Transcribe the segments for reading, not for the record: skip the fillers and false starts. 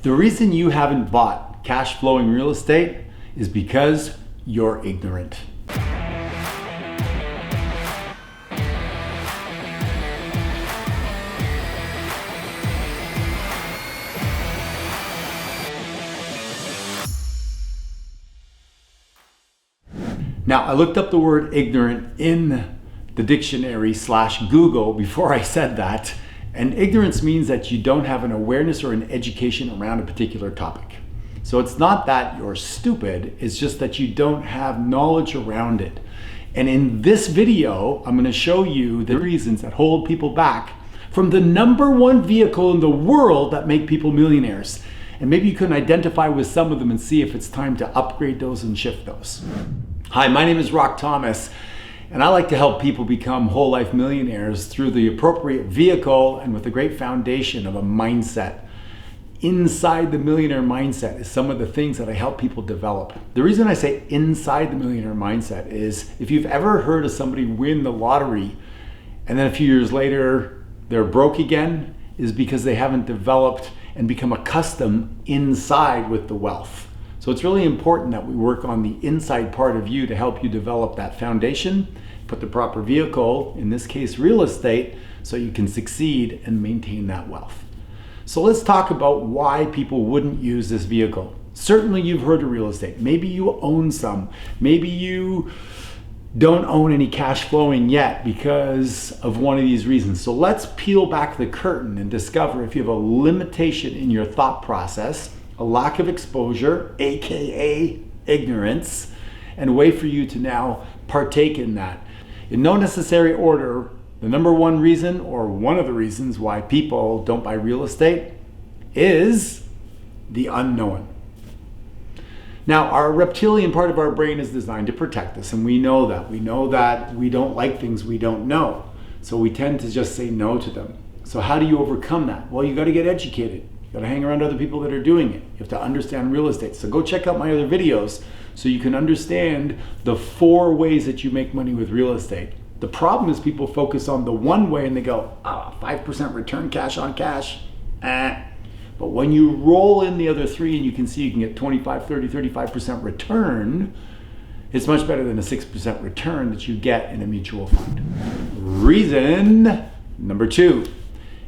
The reason you haven't bought cash flowing real estate is because you're ignorant. Now, I looked up the word ignorant in the dictionary / Google before I said that, and ignorance means that you don't have an awareness or an education around a particular topic. So it's not that you're stupid, it's just that you don't have knowledge around it. And in this video, I'm going to show you the reasons that hold people back from the #1 vehicle in the world that make people millionaires. And maybe you can identify with some of them and see if it's time to upgrade those and shift those. Hi, my name is Rock Thomas, and I like to help people become whole life millionaires through the appropriate vehicle and with a great foundation of a mindset. Inside the Millionaire Mindset is some of the things that I help people develop. The reason I say inside the Millionaire Mindset is if you've ever heard of somebody win the lottery and then a few years later they're broke again, is because they haven't developed and become accustomed inside with the wealth. So it's really important that we work on the inside part of you to help you develop that foundation, put the proper vehicle, in this case real estate, so you can succeed and maintain that wealth. So let's talk about why people wouldn't use this vehicle. Certainly you've heard of real estate. Maybe you own some. Maybe you don't own any cash flowing yet because of one of these reasons. So let's peel back the curtain and discover if you have a limitation in your thought process, a lack of exposure, AKA ignorance, and a way for you to now partake in that. In no necessary order, the #1 reason, or one of the reasons why people don't buy real estate, is the unknown. Now, our reptilian part of our brain is designed to protect us, and we know that. We know that we don't like things we don't know, so we tend to just say no to them. So how do you overcome that? Well, you got to get educated. You got to hang around other people that are doing it. You have to understand real estate. So go check out my other videos so you can understand the 4 ways that you make money with real estate. The problem is people focus on the one way and they go, 5% return cash on cash. But when you roll in the other 3 and you can see you can get 25, 30, 35% return, it's much better than a 6% return that you get in a mutual fund. Reason #2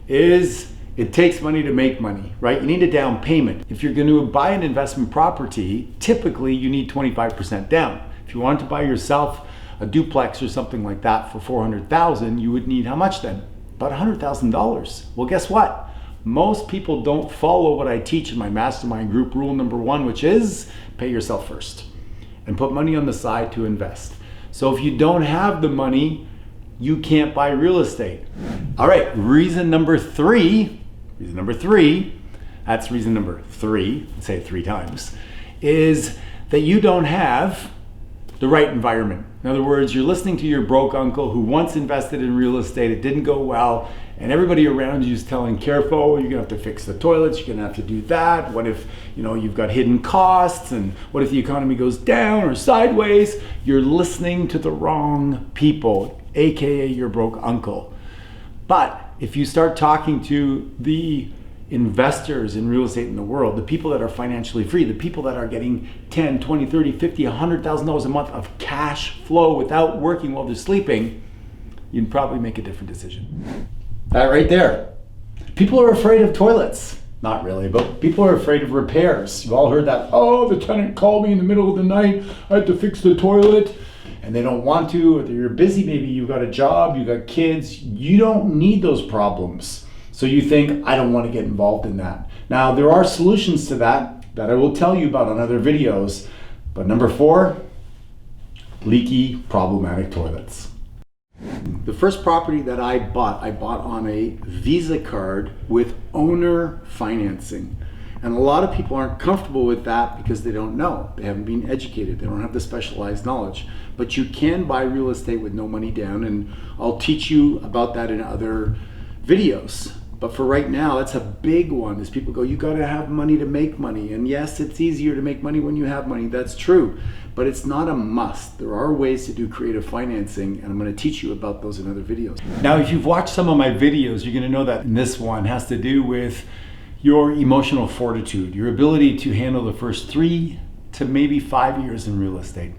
is it takes money to make money, right? You need a down payment. If you're going to buy an investment property, typically you need 25% down. If you wanted to buy yourself a duplex or something like that for $400,000, you would need how much then? About $100,000. Well, guess what? Most people don't follow what I teach in my mastermind group, rule #1, which is pay yourself first and put money on the side to invest. So if you don't have the money, you can't buy real estate. All right, reason number three, that's reason number 3, let's say it 3 times, is that you don't have the right environment. In other words, you're listening to your broke uncle who once invested in real estate, it didn't go well, and everybody around you is telling, careful, you're gonna have to fix the toilets, you're gonna have to do that. What if you've got hidden costs, and what if the economy goes down or sideways? You're listening to the wrong people, AKA your broke uncle. But if you start talking to the investors in real estate in the world, the people that are financially free, the people that are getting 10, 20, 30, 50, $100,000 a month of cash flow without working while they're sleeping, you'd probably make a different decision. That right there. People are afraid of toilets. Not really, but people are afraid of repairs. You've all heard that, the tenant called me in the middle of the night, I had to fix the toilet. And they don't want to, or you're busy, maybe you've got a job, you've got kids, you don't need those problems. So you think, I don't want to get involved in that. Now, there are solutions to that I will tell you about on other videos. But #4, leaky, problematic toilets. The first property that I bought on a Visa card with owner financing. And a lot of people aren't comfortable with that because they don't know. They haven't been educated. They don't have the specialized knowledge. But you can buy real estate with no money down, and I'll teach you about that in other videos. But for right now, that's a big one, is people go, you gotta have money to make money. And yes, it's easier to make money when you have money, that's true. But it's not a must. There are ways to do creative financing, and I'm gonna teach you about those in other videos. Now, if you've watched some of my videos, you're gonna know that this one has to do with your emotional fortitude, your ability to handle the first 3 to maybe 5 years in real estate.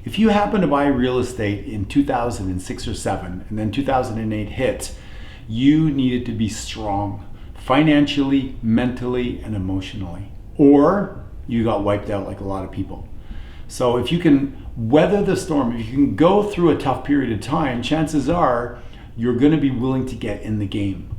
If you happen to buy real estate in 2006 or 7 and then 2008 hit, you needed to be strong financially, mentally, and emotionally, or you got wiped out like a lot of people. So if you can weather the storm, if you can go through a tough period of time, chances are you're going to be willing to get in the game.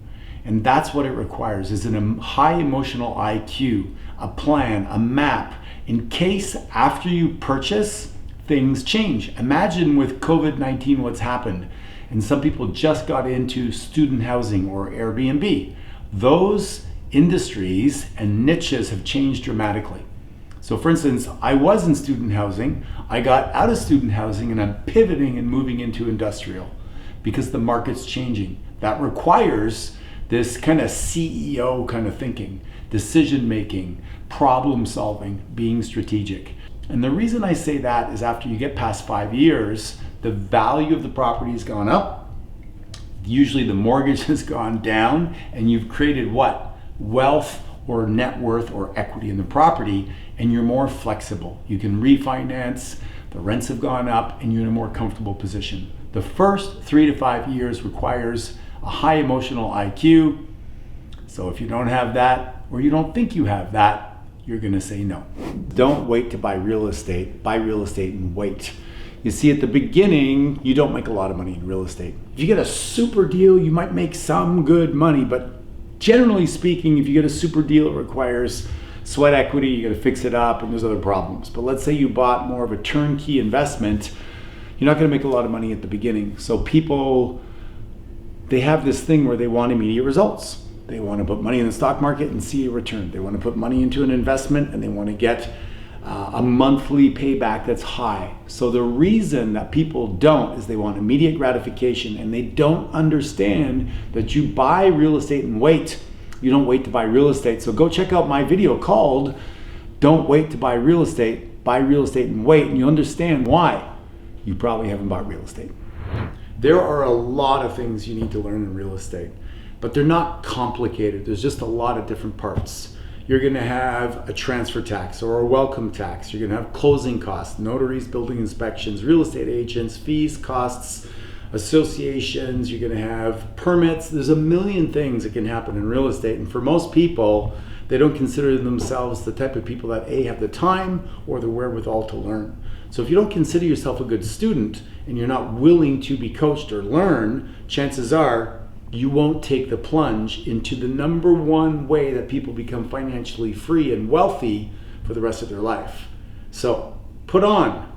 And that's what it requires, is a high emotional IQ, a plan, a map, in case after you purchase, things change. Imagine with COVID-19 what's happened, and some people just got into student housing or Airbnb. Those industries and niches have changed dramatically. So for instance, I was in student housing, I got out of student housing, and I'm pivoting and moving into industrial because the market's changing. That requires this kind of CEO kind of thinking, decision making, problem solving, being strategic. And the reason I say that is after you get past 5 years, the value of the property has gone up, usually the mortgage has gone down, and you've created what? Wealth or net worth or equity in the property, and you're more flexible. You can refinance, the rents have gone up, and you're in a more comfortable position. The first 3 to 5 years requires a high emotional IQ. So if you don't have that, or you don't think you have that, you're gonna say no. Don't wait to buy real estate and wait. You see, at the beginning, you don't make a lot of money in real estate. If you get a super deal, you might make some good money, but generally speaking, if you get a super deal, it requires sweat equity, you gotta fix it up, and there's other problems. But let's say you bought more of a turnkey investment, you're not gonna make a lot of money at the beginning. So people, they have this thing where they want immediate results. They want to put money in the stock market and see a return. They want to put money into an investment and they want to get a monthly payback that's high. So the reason that people don't is they want immediate gratification, and they don't understand that you buy real estate and wait. You don't wait to buy real estate. So go check out my video called Don't Wait to Buy Real Estate, Buy Real Estate and Wait, and you understand why you probably haven't bought real estate. There are a lot of things you need to learn in real estate, but they're not complicated. There's just a lot of different parts. You're gonna have a transfer tax or a welcome tax. You're gonna have closing costs, notaries, building inspections, real estate agents, fees, costs, associations. You're gonna have permits. There's a million things that can happen in real estate. And for most people, they don't consider themselves the type of people that A, have the time or the wherewithal to learn. So if you don't consider yourself a good student and you're not willing to be coached or learn, chances are you won't take the plunge into the number one way that people become financially free and wealthy for the rest of their life. So put on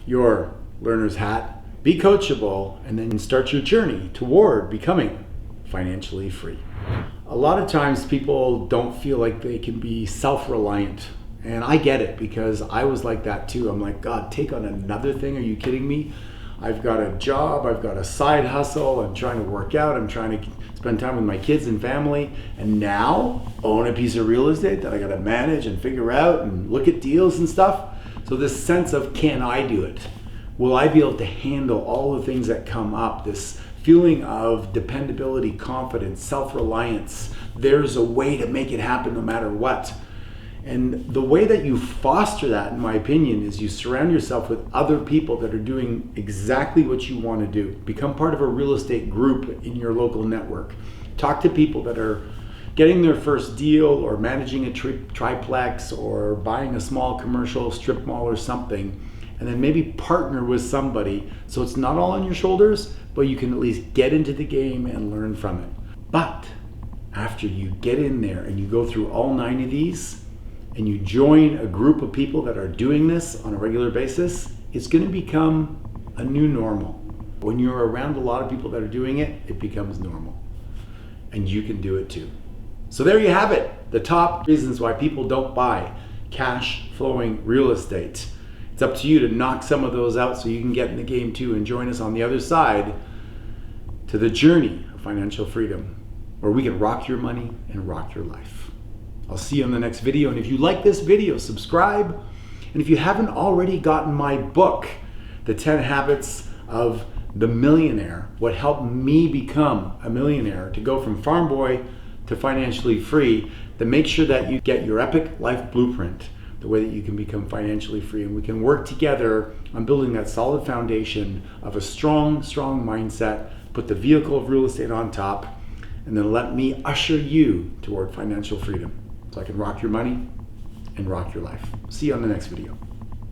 your learner's hat, be coachable, and then start your journey toward becoming financially free. A lot of times people don't feel like they can be self-reliant. And I get it, because I was like that too. I'm like, God, take on another thing? Are you kidding me? I've got a job, I've got a side hustle, I'm trying to work out, I'm trying to spend time with my kids and family, and now own a piece of real estate that I gotta manage and figure out and look at deals and stuff. So this sense of, can I do it? Will I be able to handle all the things that come up? This feeling of dependability, confidence, self-reliance. There's a way to make it happen no matter what. And the way that you foster that, in my opinion, is you surround yourself with other people that are doing exactly what you want to do. Become part of a real estate group in your local network. Talk to people that are getting their first deal or managing a triplex or buying a small commercial strip mall or something. And then maybe partner with somebody so it's not all on your shoulders, but you can at least get into the game and learn from it. But after you get in there and you go through all 9 of these, and you join a group of people that are doing this on a regular basis, it's gonna become a new normal. When you're around a lot of people that are doing it, it becomes normal. And you can do it too. So there you have it, the top reasons why people don't buy cash flowing real estate. It's up to you to knock some of those out so you can get in the game too and join us on the other side to the journey of financial freedom, where we can rock your money and rock your life. I'll see you in the next video. And if you like this video, subscribe. And if you haven't already gotten my book, The 10 Habits of the Millionaire, what helped me become a millionaire, to go from farm boy to financially free, then make sure that you get your epic life blueprint, the way that you can become financially free. And we can work together on building that solid foundation of a strong mindset, put the vehicle of real estate on top, and then let me usher you toward financial freedom so I can rock your money and rock your life. See you on the next video.